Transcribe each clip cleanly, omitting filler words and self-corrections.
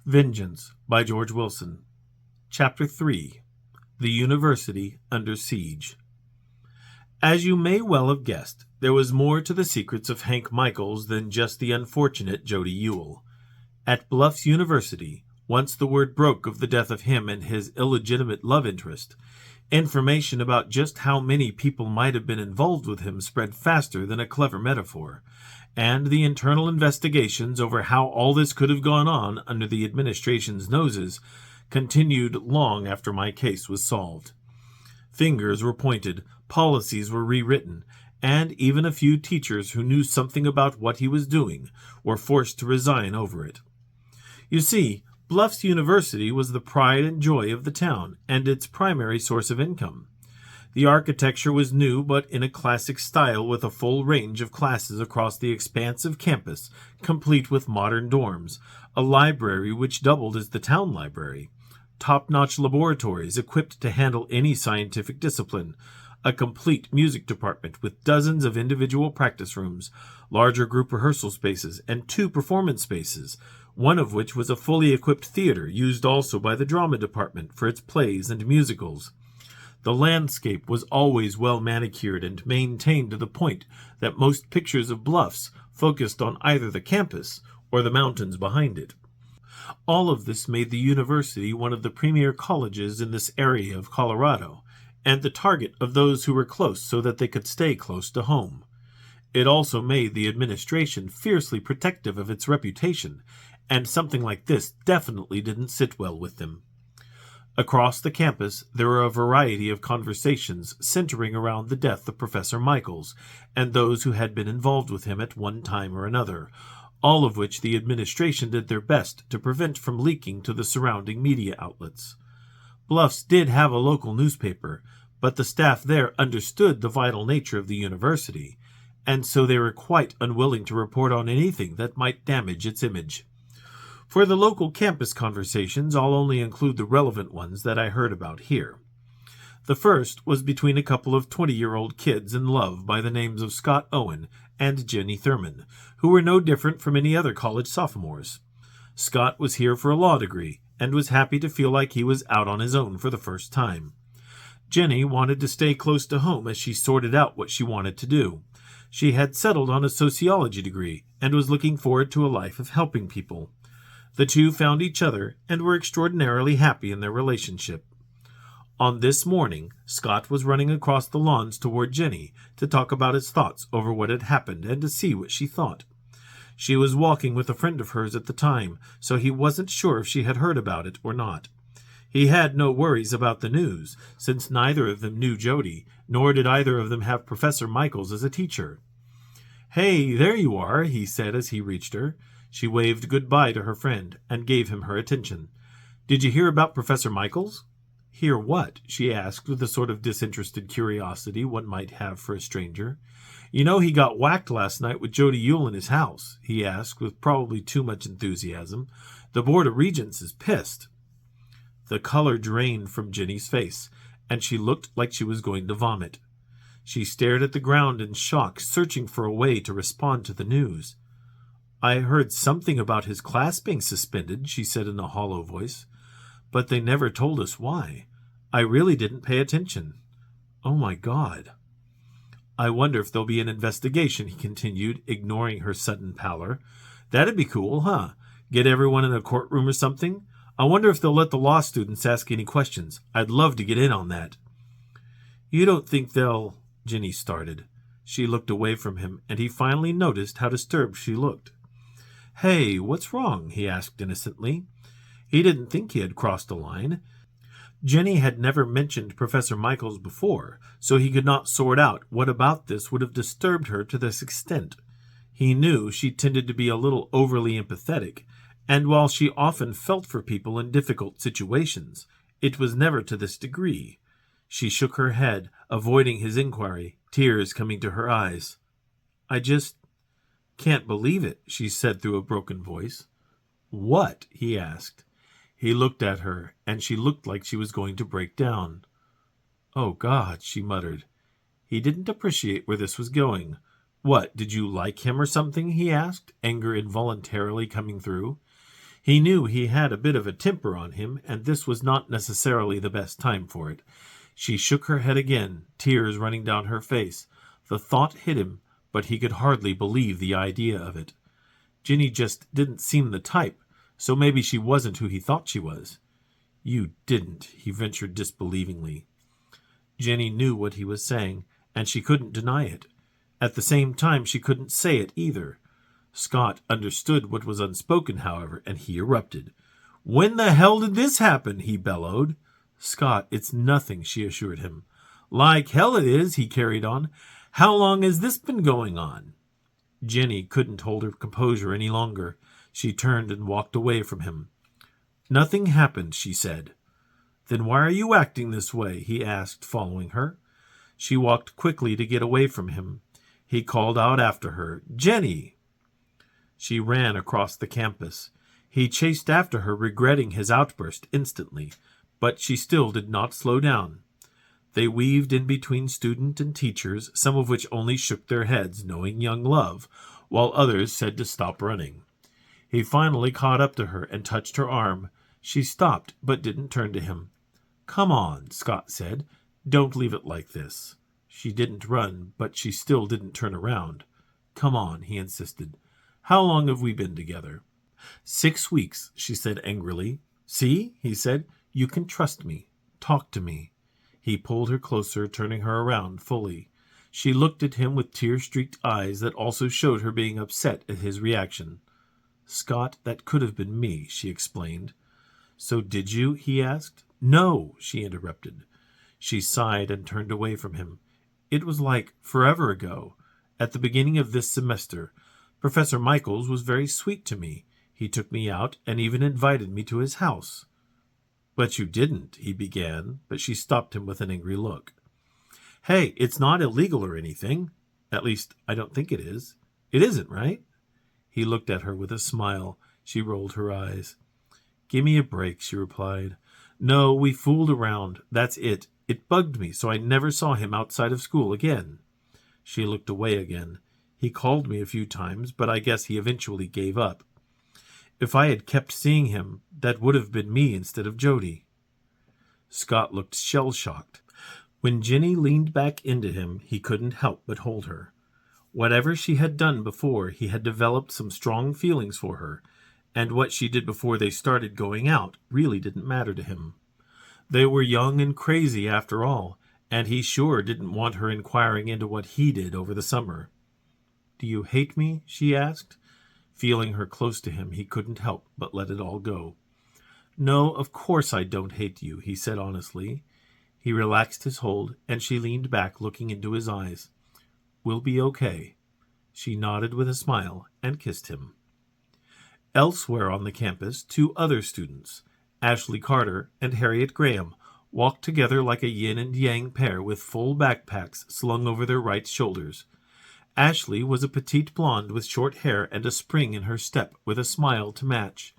Vengeance by George Willson. Chapter 3. The University Under Siege. As you may well have guessed, there was more to the secrets of Hank Michaels than just the unfortunate Jody Ewell. At Bluffs University, once the word broke of the death of him and his illegitimate love interest, information about just how many people might have been involved with him spread faster than a clever metaphor, and the internal investigations over how all this could have gone on under the administration's noses continued long after my case was solved. Fingers were pointed, policies were rewritten, and even a few teachers who knew something about what he was doing were forced to resign over it. You see, Bluffs University was the pride and joy of the town, and its primary source of income. The architecture was new but in a classic style with a full range of classes across the expansive campus, complete with modern dorms, a library which doubled as the town library, top-notch laboratories equipped to handle any scientific discipline, a complete music department with dozens of individual practice rooms, larger group rehearsal spaces, and 2 performance spaces, one of which was a fully equipped theater used also by the drama department for its plays and musicals. The landscape was always well manicured and maintained to the point that most pictures of Bluffs focused on either the campus or the mountains behind it. All of this made the university one of the premier colleges in this area of Colorado, and the target of those who were close so that they could stay close to home. It also made the administration fiercely protective of its reputation, and something like this definitely didn't sit well with them. Across the campus, there were a variety of conversations centering around the death of Professor Michaels and those who had been involved with him at one time or another, all of which the administration did their best to prevent from leaking to the surrounding media outlets. Bluffs did have a local newspaper, but the staff there understood the vital nature of the university, and so they were quite unwilling to report on anything that might damage its image. For the local campus conversations, I'll only include the relevant ones that I heard about here. The first was between a couple of 20-year-old kids in love by the names of Scott Owen and Jenny Thurman, who were no different from any other college sophomores. Scott was here for a law degree, and was happy to feel like he was out on his own for the first time. Jenny wanted to stay close to home as she sorted out what she wanted to do. She had settled on a sociology degree, and was looking forward to a life of helping people. The two found each other and were extraordinarily happy in their relationship. On this morning, Scott was running across the lawns toward Jenny to talk about his thoughts over what had happened and to see what she thought. She was walking with a friend of hers at the time, so he wasn't sure if she had heard about it or not. He had no worries about the news, since neither of them knew Jody, nor did either of them have Professor Michaels as a teacher. "Hey, there you are," he said as he reached her. She waved goodbye to her friend and gave him her attention. "Did you hear about Professor Michaels?" "Hear what?" she asked with the sort of disinterested curiosity one might have for a stranger. "You know he got whacked last night with Jody Ewell in his house?" he asked with probably too much enthusiasm. "The Board of Regents is pissed." The color drained from Jenny's face, and she looked like she was going to vomit. She stared at the ground in shock, searching for a way to respond to the news. "I heard something about his class being suspended," she said in a hollow voice. "But they never told us why. I really didn't pay attention. Oh my God." "I wonder if there'll be an investigation," he continued, ignoring her sudden pallor. "That'd be cool, huh? Get everyone in a courtroom or something? I wonder if they'll let the law students ask any questions. I'd love to get in on that." "You don't think they'll—" Jenny started. She looked away from him, and he finally noticed how disturbed she looked. "Hey, what's wrong?" he asked innocently. He didn't think he had crossed a line. Jenny had never mentioned Professor Michaels before, so he could not sort out what about this would have disturbed her to this extent. He knew she tended to be a little overly empathetic, and while she often felt for people in difficult situations, it was never to this degree. She shook her head, avoiding his inquiry, tears coming to her eyes. "I just can't believe it," she said through a broken voice. "What?" he asked. He looked at her, and she looked like she was going to break down. "Oh, God," she muttered. He didn't appreciate where this was going. "What, did you like him or something?" he asked, anger involuntarily coming through. He knew he had a bit of a temper on him, and this was not necessarily the best time for it. She shook her head again, tears running down her face. The thought hit him, but he could hardly believe the idea of it. Ginny just didn't seem the type, so maybe she wasn't who he thought she was. You didn't, he ventured disbelievingly. Jenny knew what he was saying, and she couldn't deny it. At the same time, she couldn't say it either. Scott understood what was unspoken, however, and he erupted. "When the hell did this happen?" he bellowed. "Scott, it's nothing," she assured him. "Like hell it is," he carried on. "How long has this been going on?" Jenny couldn't hold her composure any longer. She turned and walked away from him. "Nothing happened," she said. "Then why are you acting this way?" he asked, following her. She walked quickly to get away from him. He called out after her, "Jenny!" She ran across the campus. He chased after her, regretting his outburst instantly, but she still did not slow down. They weaved in between student and teachers, some of which only shook their heads, knowing young love, while others said to stop running. He finally caught up to her and touched her arm. She stopped, but didn't turn to him. "Come on," Scott said. "Don't leave it like this." She didn't run, but she still didn't turn around. "Come on," he insisted. "How long have we been together?" 6 weeks, she said angrily. "See," he said, "you can trust me. Talk to me." He pulled her closer, turning her around fully. She looked at him with tear-streaked eyes that also showed her being upset at his reaction. "Scott, that could have been me," she explained. "So did you?" he asked. "No," she interrupted. She sighed and turned away from him. "It was like forever ago. At the beginning of this semester, Professor Michaels was very sweet to me. He took me out and even invited me to his house." "But you didn't," he began, but she stopped him with an angry look. "Hey, it's not illegal or anything. At least, I don't think it is. It isn't, right?" He looked at her with a smile. She rolled her eyes. "Give me a break," she replied. "No, we fooled around. That's it. It bugged me, so I never saw him outside of school again." She looked away again. "He called me a few times, but I guess he eventually gave up. If I had kept seeing him, that would have been me instead of Jody." Scott looked shell-shocked. When Jenny leaned back into him, he couldn't help but hold her. Whatever she had done before, he had developed some strong feelings for her, and what she did before they started going out really didn't matter to him. They were young and crazy after all, and he sure didn't want her inquiring into what he did over the summer. "Do you hate me?" she asked. Feeling her close to him, he couldn't help but let it all go. "No, of course I don't hate you," he said honestly. He relaxed his hold, and she leaned back, looking into his eyes. "We'll be okay." She nodded with a smile and kissed him. Elsewhere on the campus, 2 other students, Ashley Carter and Harriet Graham, walked together like a yin and yang pair with full backpacks slung over their right shoulders. Ashley was a petite blonde with short hair and a spring in her step, with a smile to match.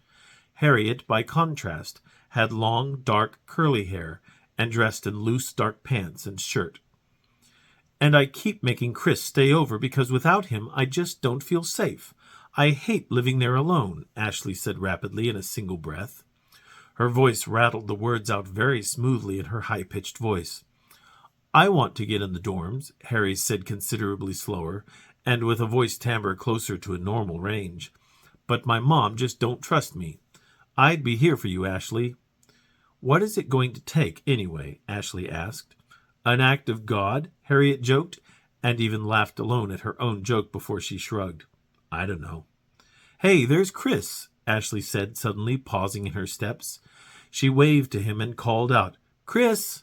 Harriet, by contrast, had long, dark, curly hair and dressed in loose, dark pants and shirt. "And I keep making Chris stay over because without him I just don't feel safe. I hate living there alone," Ashley said rapidly in a single breath. Her voice rattled the words out very smoothly in her high-pitched voice. "I want to get in the dorms," Harry said considerably slower, and with a voice timbre closer to a normal range. "But my mom just don't trust me. I'd be here for you, Ashley." "What is it going to take, anyway?" Ashley asked. "An act of God?" Harriet joked, and even laughed alone at her own joke before she shrugged. "I don't know." "Hey, there's Chris," Ashley said suddenly, pausing in her steps. She waved to him and called out, "Chris!"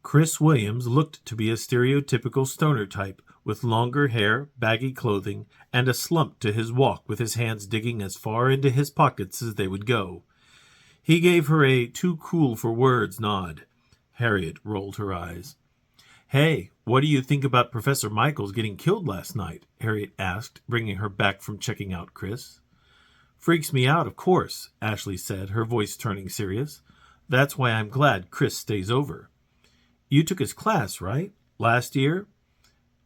Chris Williams looked to be a stereotypical stoner type, with longer hair, baggy clothing, and a slump to his walk with his hands digging as far into his pockets as they would go. He gave her a too-cool-for-words nod. Harriet rolled her eyes. "Hey, what do you think about Professor Michaels getting killed last night?" Harriet asked, bringing her back from checking out Chris. "Freaks me out, of course," Ashley said, her voice turning serious. "That's why I'm glad Chris stays over." "You took his class, right? Last year?"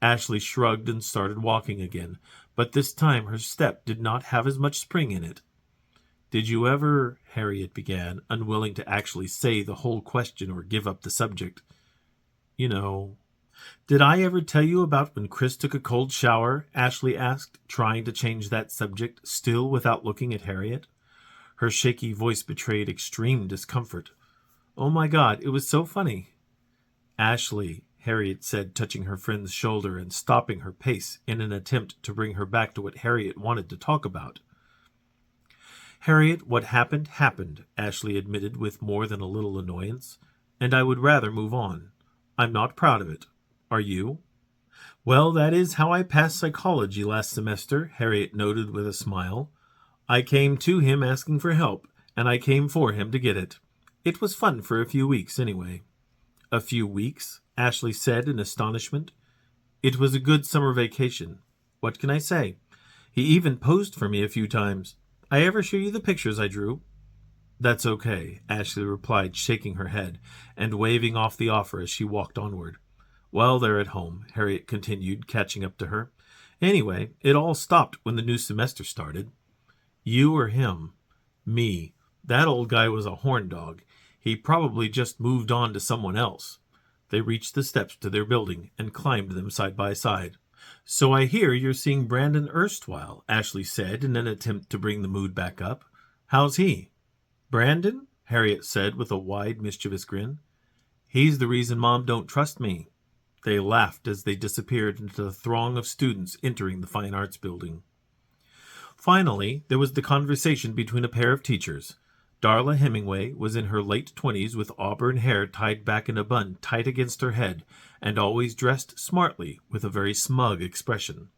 Ashley shrugged and started walking again, but this time her step did not have as much spring in it. Did you ever, Harriet began, unwilling to actually say the whole question or give up the subject. You know. Did I ever tell you about when Chris took a cold shower? Ashley asked, trying to change that subject, still without looking at Harriet. Her shaky voice betrayed extreme discomfort. Oh my God, it was so funny. Ashley, Harriet said, touching her friend's shoulder and stopping her pace in an attempt to bring her back to what Harriet wanted to talk about. Harriet, what happened, happened, Ashley admitted with more than a little annoyance, and I would rather move on. I'm not proud of it. Are you? Well, that is how I passed psychology last semester, Harriet noted with a smile. I came to him asking for help, and I came for him to get it. It was fun for a few weeks, anyway. A few weeks? Ashley said in astonishment. It was a good summer vacation. What can I say? He even posed for me a few times. I ever show you the pictures I drew? That's okay, Ashley replied, shaking her head and waving off the offer as she walked onward. Well, they're at home, Harriet continued, catching up to her. Anyway, it all stopped when the new semester started. You or him? Me. That old guy was a horn dog. He probably just moved on to someone else. They reached the steps to their building and climbed them side by side. So I hear you're seeing Brandon erstwhile, Ashley said in an attempt to bring the mood back up. How's he? Brandon? Harriet said with a wide, mischievous grin. He's the reason Mom don't trust me. They laughed as they disappeared into the throng of students entering the Fine Arts building. Finally, there was the conversation between a pair of teachers. Darla Hemingway was in her late 20s with auburn hair tied back in a bun tight against her head and always dressed smartly with a very smug expression.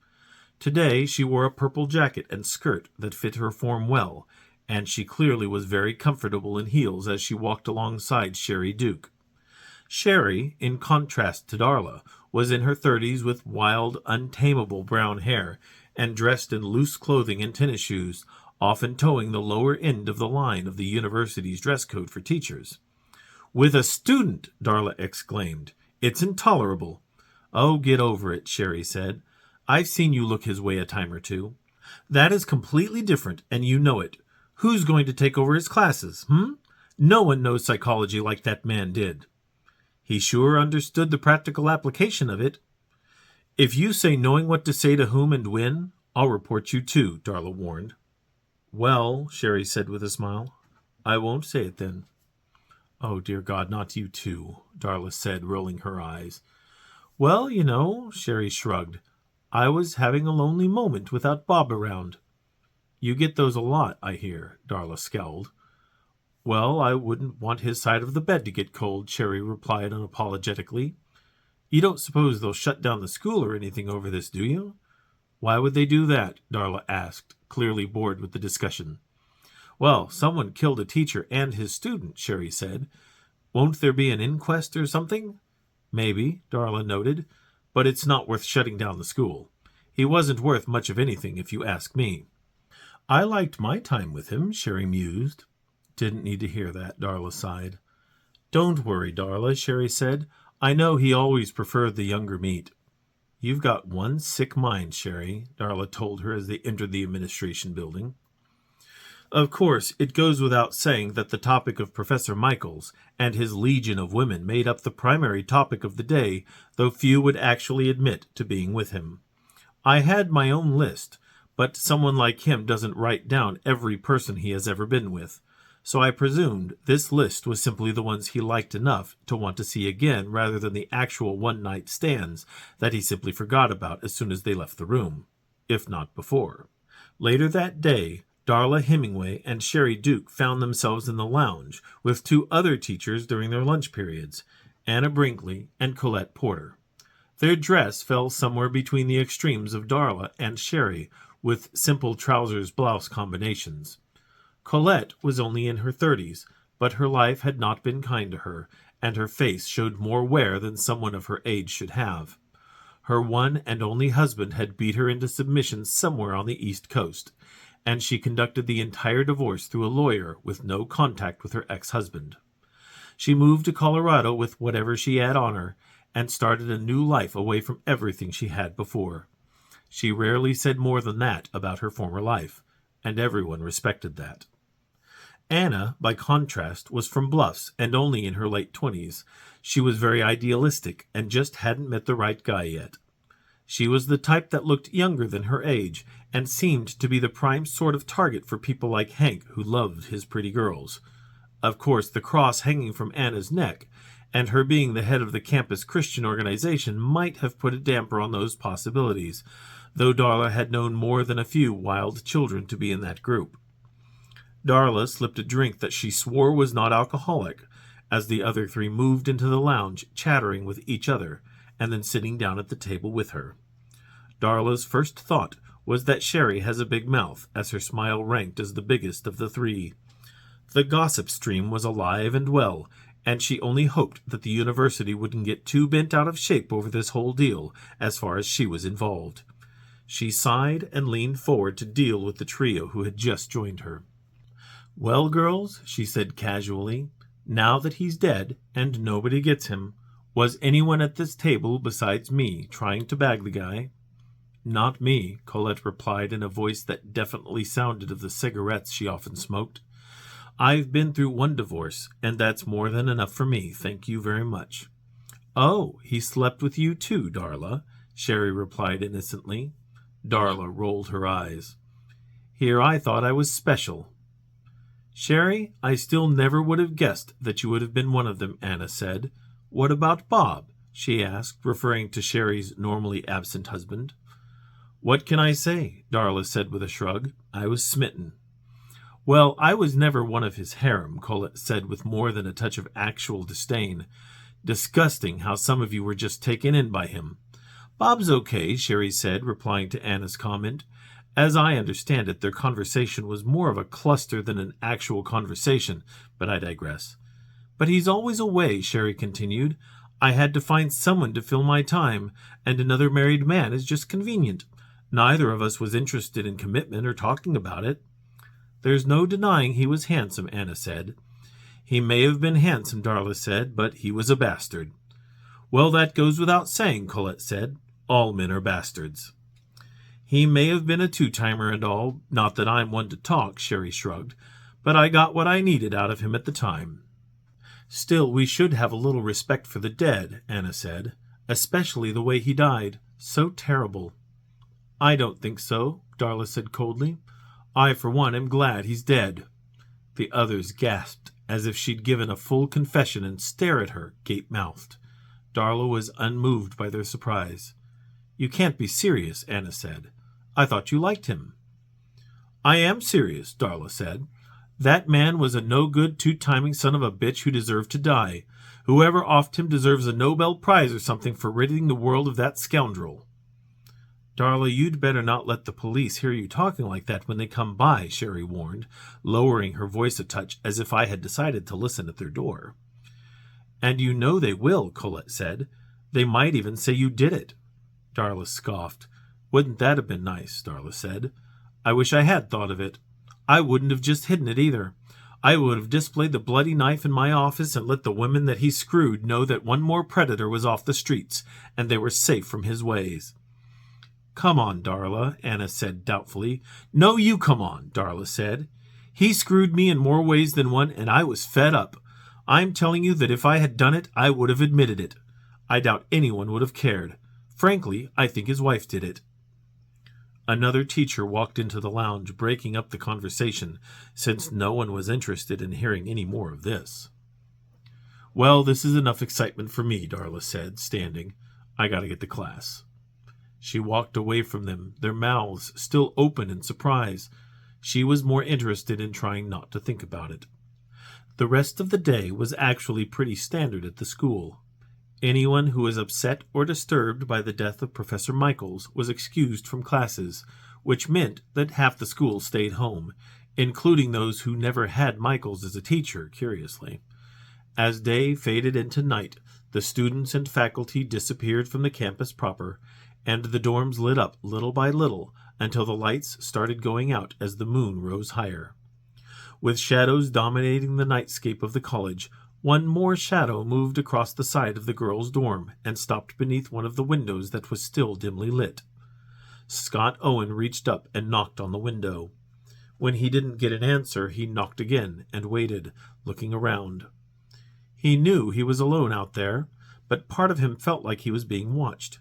Today she wore a purple jacket and skirt that fit her form well, and she clearly was very comfortable in heels as she walked alongside Sherry Duke. Sherry, in contrast to Darla, was in her 30s with wild, untamable brown hair and dressed in loose clothing and tennis shoes, often towing the lower end of the line of the university's dress code for teachers. With a student, Darla exclaimed. It's intolerable. Oh, get over it, Sherry said. I've seen you look his way a time or two. That is completely different, and you know it. Who's going to take over his classes, No one knows psychology like that man did. He sure understood the practical application of it. If you say knowing what to say to whom and when, I'll report you too, Darla warned. Well, Sherry said with a smile, I won't say it then. Oh, dear God, not you too, Darla said, rolling her eyes. Well, you know, Sherry shrugged. I was having a lonely moment without Bob around. You get those a lot, I hear, Darla scowled. Well, I wouldn't want his side of the bed to get cold, Sherry replied unapologetically. You don't suppose they'll shut down the school or anything over this, do you? Why would they do that? Darla asked, clearly bored with the discussion. Well, someone killed a teacher and his student, Sherry said. Won't there be an inquest or something? Maybe, Darla noted, but it's not worth shutting down the school. He wasn't worth much of anything, if you ask me. I liked my time with him, Sherry mused. Didn't need to hear that, Darla sighed. Don't worry, Darla, Sherry said. I know he always preferred the younger meat. You've got one sick mind, Sherry, Darla told her as they entered the administration building. Of course, it goes without saying that the topic of Professor Michaels and his legion of women made up the primary topic of the day, though few would actually admit to being with him. I had my own list, but someone like him doesn't write down every person he has ever been with. So I presumed this list was simply the ones he liked enough to want to see again rather than the actual one-night stands that he simply forgot about as soon as they left the room, if not before. Later that day, Darla Hemingway and Sherry Duke found themselves in the lounge with two other teachers during their lunch periods, Anna Brinkley and Colette Porter. Their dress fell somewhere between the extremes of Darla and Sherry, with simple trousers-blouse combinations. Colette was only in her 30s, but her life had not been kind to her, and her face showed more wear than someone of her age should have. Her one and only husband had beat her into submission somewhere on the East Coast, and she conducted the entire divorce through a lawyer with no contact with her ex-husband. She moved to Colorado with whatever she had on her, and started a new life away from everything she had before. She rarely said more than that about her former life, and everyone respected that. Anna, by contrast, was from Bluffs and only in her late 20s. She was very idealistic and just hadn't met the right guy yet. She was the type that looked younger than her age and seemed to be the prime sort of target for people like Hank, who loved his pretty girls. Of course, the cross hanging from Anna's neck and her being the head of the campus Christian organization might have put a damper on those possibilities, though Darla had known more than a few wild children to be in that group. Darla slipped a drink that she swore was not alcoholic, as the other three moved into the lounge, chattering with each other, and then sitting down at the table with her. Darla's first thought was that Sherry has a big mouth, as her smile ranked as the biggest of the three. The gossip stream was alive and well, and she only hoped that the university wouldn't get too bent out of shape over this whole deal, as far as she was involved. She sighed and leaned forward to deal with the trio who had just joined her. "Well, girls," she said casually, "now that he's dead, and nobody gets him, was anyone at this table besides me trying to bag the guy?" "Not me," Colette replied in a voice that definitely sounded of the cigarettes she often smoked. "I've been through one divorce, and that's more than enough for me, thank you very much." "Oh, he slept with you too, Darla," Sherry replied innocently. Darla rolled her eyes. "Here I thought I was special." "Sherry, I still never would have guessed that you would have been one of them," Anna said. "What about Bob?" she asked, referring to Sherry's normally absent husband. "What can I say?" Darla said with a shrug. "I was smitten." "Well, I was never one of his harem," Colette said with more than a touch of actual disdain. "Disgusting how some of you were just taken in by him." "Bob's okay," Sherry said, replying to Anna's comment. As I understand it, their conversation was more of a cluster than an actual conversation, but I digress. "But he's always away," Sherry continued. "I had to find someone to fill my time, and another married man is just convenient. Neither of us was interested in commitment or talking about it." "There's no denying he was handsome," Anna said. "He may have been handsome," Darla said, "but he was a bastard." "Well, that goes without saying," Colette said. "All men are bastards." "He may have been a two-timer and all, not that I'm one to talk," Sherry shrugged, "but I got what I needed out of him at the time." "Still, we should have a little respect for the dead," Anna said, "especially the way he died. So terrible." "I don't think so," Darla said coldly. "I, for one, am glad he's dead." The others gasped, as if she'd given a full confession, and stared at her, gape-mouthed. Darla was unmoved by their surprise. "You can't be serious," Anna said. "I thought you liked him." "I am serious," Darla said. "That man was a no-good, two-timing son of a bitch who deserved to die. Whoever offed him deserves a Nobel Prize or something for ridding the world of that scoundrel." "Darla, you'd better not let the police hear you talking like that when they come by," Sherry warned, lowering her voice a touch as if I had decided to listen at their door. "And you know they will," Colette said. "They might even say you did it." Darla scoffed. "Wouldn't that have been nice?" Darla said. "I wish I had thought of it. I wouldn't have just hidden it either. I would have displayed the bloody knife in my office and let the women that he screwed know that one more predator was off the streets, and they were safe from his ways." "Come on, Darla," Anna said doubtfully. "No, you come on," Darla said. "He screwed me in more ways than one, and I was fed up. I'm telling you that if I had done it, I would have admitted it. I doubt anyone would have cared. Frankly, I think his wife did it." Another teacher walked into the lounge, breaking up the conversation, since no one was interested in hearing any more of this. "Well, this is enough excitement for me," Darla said, standing. "I gotta get to class." She walked away from them, their mouths still open in surprise. She was more interested in trying not to think about it. The rest of the day was actually pretty standard at the school. Anyone who was upset or disturbed by the death of Professor Michaels was excused from classes, which meant that half the school stayed home, including those who never had Michaels as a teacher, curiously. As day faded into night, the students and faculty disappeared from the campus proper, and the dorms lit up little by little until the lights started going out as the moon rose higher. With shadows dominating the nightscape of the college, one more shadow moved across the side of the girls' dorm and stopped beneath one of the windows that was still dimly lit. Scott Owen reached up and knocked on the window. When he didn't get an answer, he knocked again and waited, looking around. He knew he was alone out there, but part of him felt like he was being watched.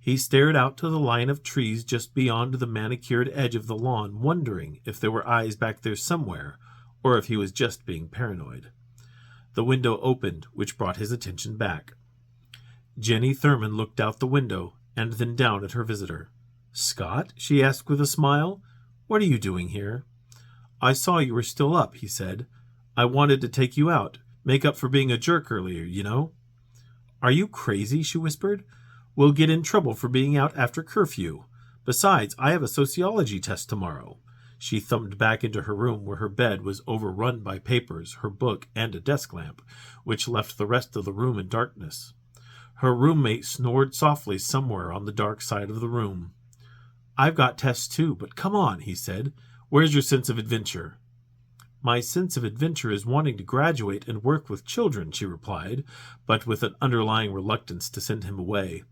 He stared out to the line of trees just beyond the manicured edge of the lawn, wondering if there were eyes back there somewhere, or if he was just being paranoid. The window opened, which brought his attention back. Jenny Thurman looked out the window and then down at her visitor. "Scott?" she asked with a smile. "What are you doing here?" "I saw you were still up," he said. "I wanted to take you out, make up for being a jerk earlier, you know." "Are you crazy?" she whispered. "We'll get in trouble for being out after curfew. Besides, I have a sociology test tomorrow." She thumbed back into her room where her bed was overrun by papers, her book, and a desk lamp, which left the rest of the room in darkness. Her roommate snored softly somewhere on the dark side of the room. "I've got tests too, but come on," he said. "Where's your sense of adventure?" "My sense of adventure is wanting to graduate and work with children," she replied, but with an underlying reluctance to send him away.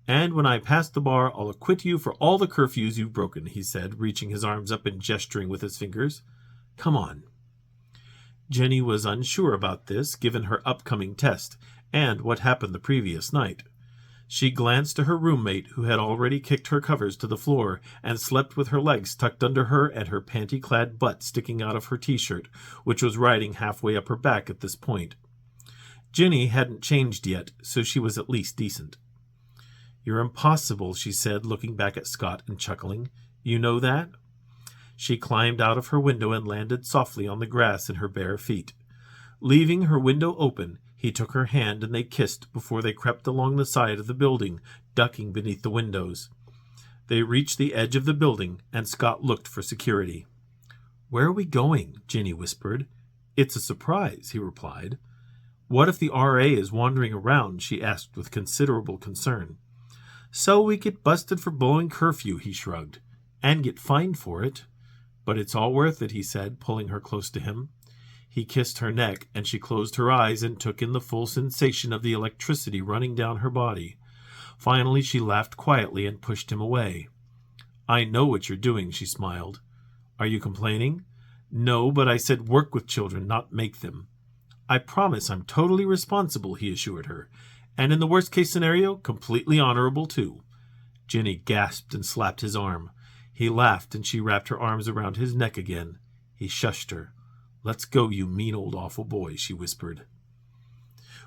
"And when I pass the bar, I'll acquit you for all the curfews you've broken," he said, reaching his arms up and gesturing with his fingers. "Come on." Jenny was unsure about this, given her upcoming test and what happened the previous night. She glanced to her roommate, who had already kicked her covers to the floor and slept with her legs tucked under her and her panty-clad butt sticking out of her t-shirt, which was riding halfway up her back at this point. Jenny hadn't changed yet, so she was at least decent. "You're impossible," she said, looking back at Scott and chuckling. "You know that?" She climbed out of her window and landed softly on the grass in her bare feet. Leaving her window open, he took her hand and they kissed before they crept along the side of the building, ducking beneath the windows. They reached the edge of the building, and Scott looked for security. "Where are we going?" Jenny whispered. "It's a surprise," he replied. "What if the R.A. is wandering around?" she asked with considerable concern. "So we get busted for blowing curfew," he shrugged. "And get fined for it." "But it's all worth it," he said, pulling her close to him. He kissed her neck, and she closed her eyes and took in the full sensation of the electricity running down her body. Finally, she laughed quietly and pushed him away. "I know what you're doing," she smiled. "Are you complaining?" "No, but I said work with children, not make them." "I promise I'm totally responsible," he assured her. "And in the worst-case scenario, completely honorable, too." Jenny gasped and slapped his arm. He laughed, and she wrapped her arms around his neck again. He shushed her. "Let's go, you mean old awful boy," she whispered.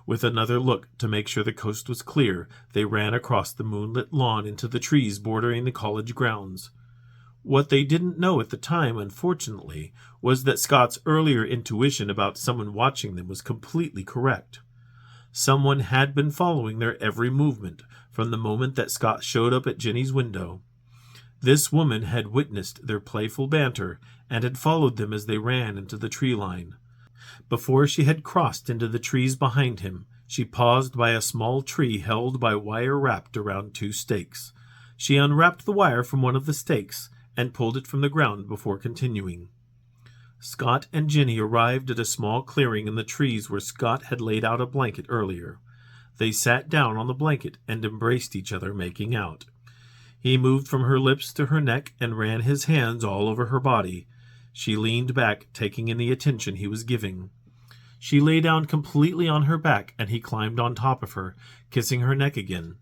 With another look to make sure the coast was clear, they ran across the moonlit lawn into the trees bordering the college grounds. What they didn't know at the time, unfortunately, was that Scott's earlier intuition about someone watching them was completely correct. Someone had been following their every movement from the moment that Scott showed up at Jenny's window. This woman had witnessed their playful banter and had followed them as they ran into the tree line. Before she had crossed into the trees behind him, she paused by a small tree held by wire wrapped around 2 stakes. She unwrapped the wire from one of the stakes and pulled it from the ground before continuing. Scott and Jenny arrived at a small clearing in the trees where Scott had laid out a blanket earlier. They sat down on the blanket and embraced each other, making out. He moved from her lips to her neck and ran his hands all over her body. She leaned back, taking in the attention he was giving. She lay down completely on her back, and he climbed on top of her, kissing her neck again.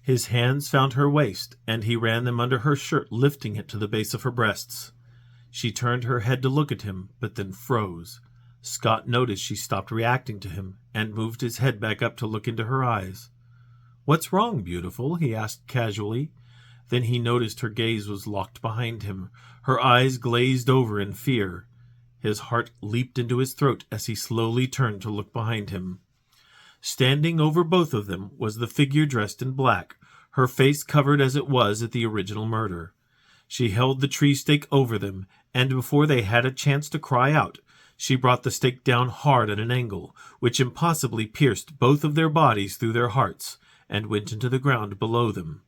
His hands found her waist, and he ran them under her shirt, lifting it to the base of her breasts. She turned her head to look at him, but then froze. Scott noticed she stopped reacting to him, and moved his head back up to look into her eyes. "What's wrong, beautiful?" he asked casually. Then he noticed her gaze was locked behind him, her eyes glazed over in fear. His heart leaped into his throat as he slowly turned to look behind him. Standing over both of them was the figure dressed in black, her face covered as it was at the original murder. She held the tree stake over them, and before they had a chance to cry out, she brought the stake down hard at an angle, which impossibly pierced both of their bodies through their hearts, and went into the ground below them.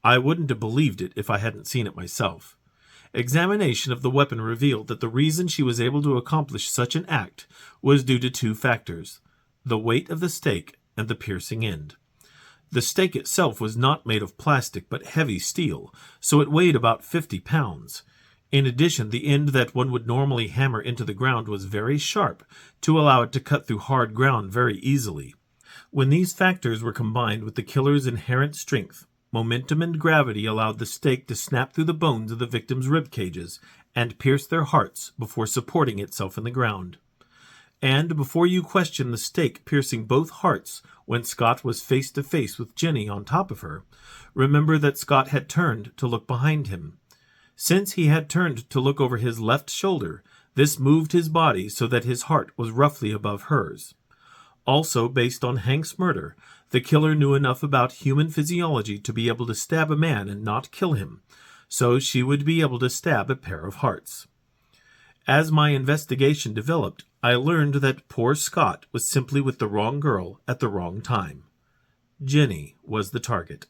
I wouldn't have believed it if I hadn't seen it myself. Examination of the weapon revealed that the reason she was able to accomplish such an act was due to 2 factors: the weight of the stake and the piercing end. The stake itself was not made of plastic but heavy steel, so it weighed about 50 pounds. In addition, the end that one would normally hammer into the ground was very sharp, to allow it to cut through hard ground very easily. When these factors were combined with the killer's inherent strength, momentum and gravity allowed the stake to snap through the bones of the victims' rib cages and pierce their hearts before supporting itself in the ground. And before you question the stake piercing both hearts when Scott was face to face with Jenny on top of her, remember that Scott had turned to look behind him. Since he had turned to look over his left shoulder, this moved his body so that his heart was roughly above hers. Also, based on Hank's murder, the killer knew enough about human physiology to be able to stab a man and not kill him, so she would be able to stab a pair of hearts. As my investigation developed, I learned that poor Scott was simply with the wrong girl at the wrong time. Jenny was the target.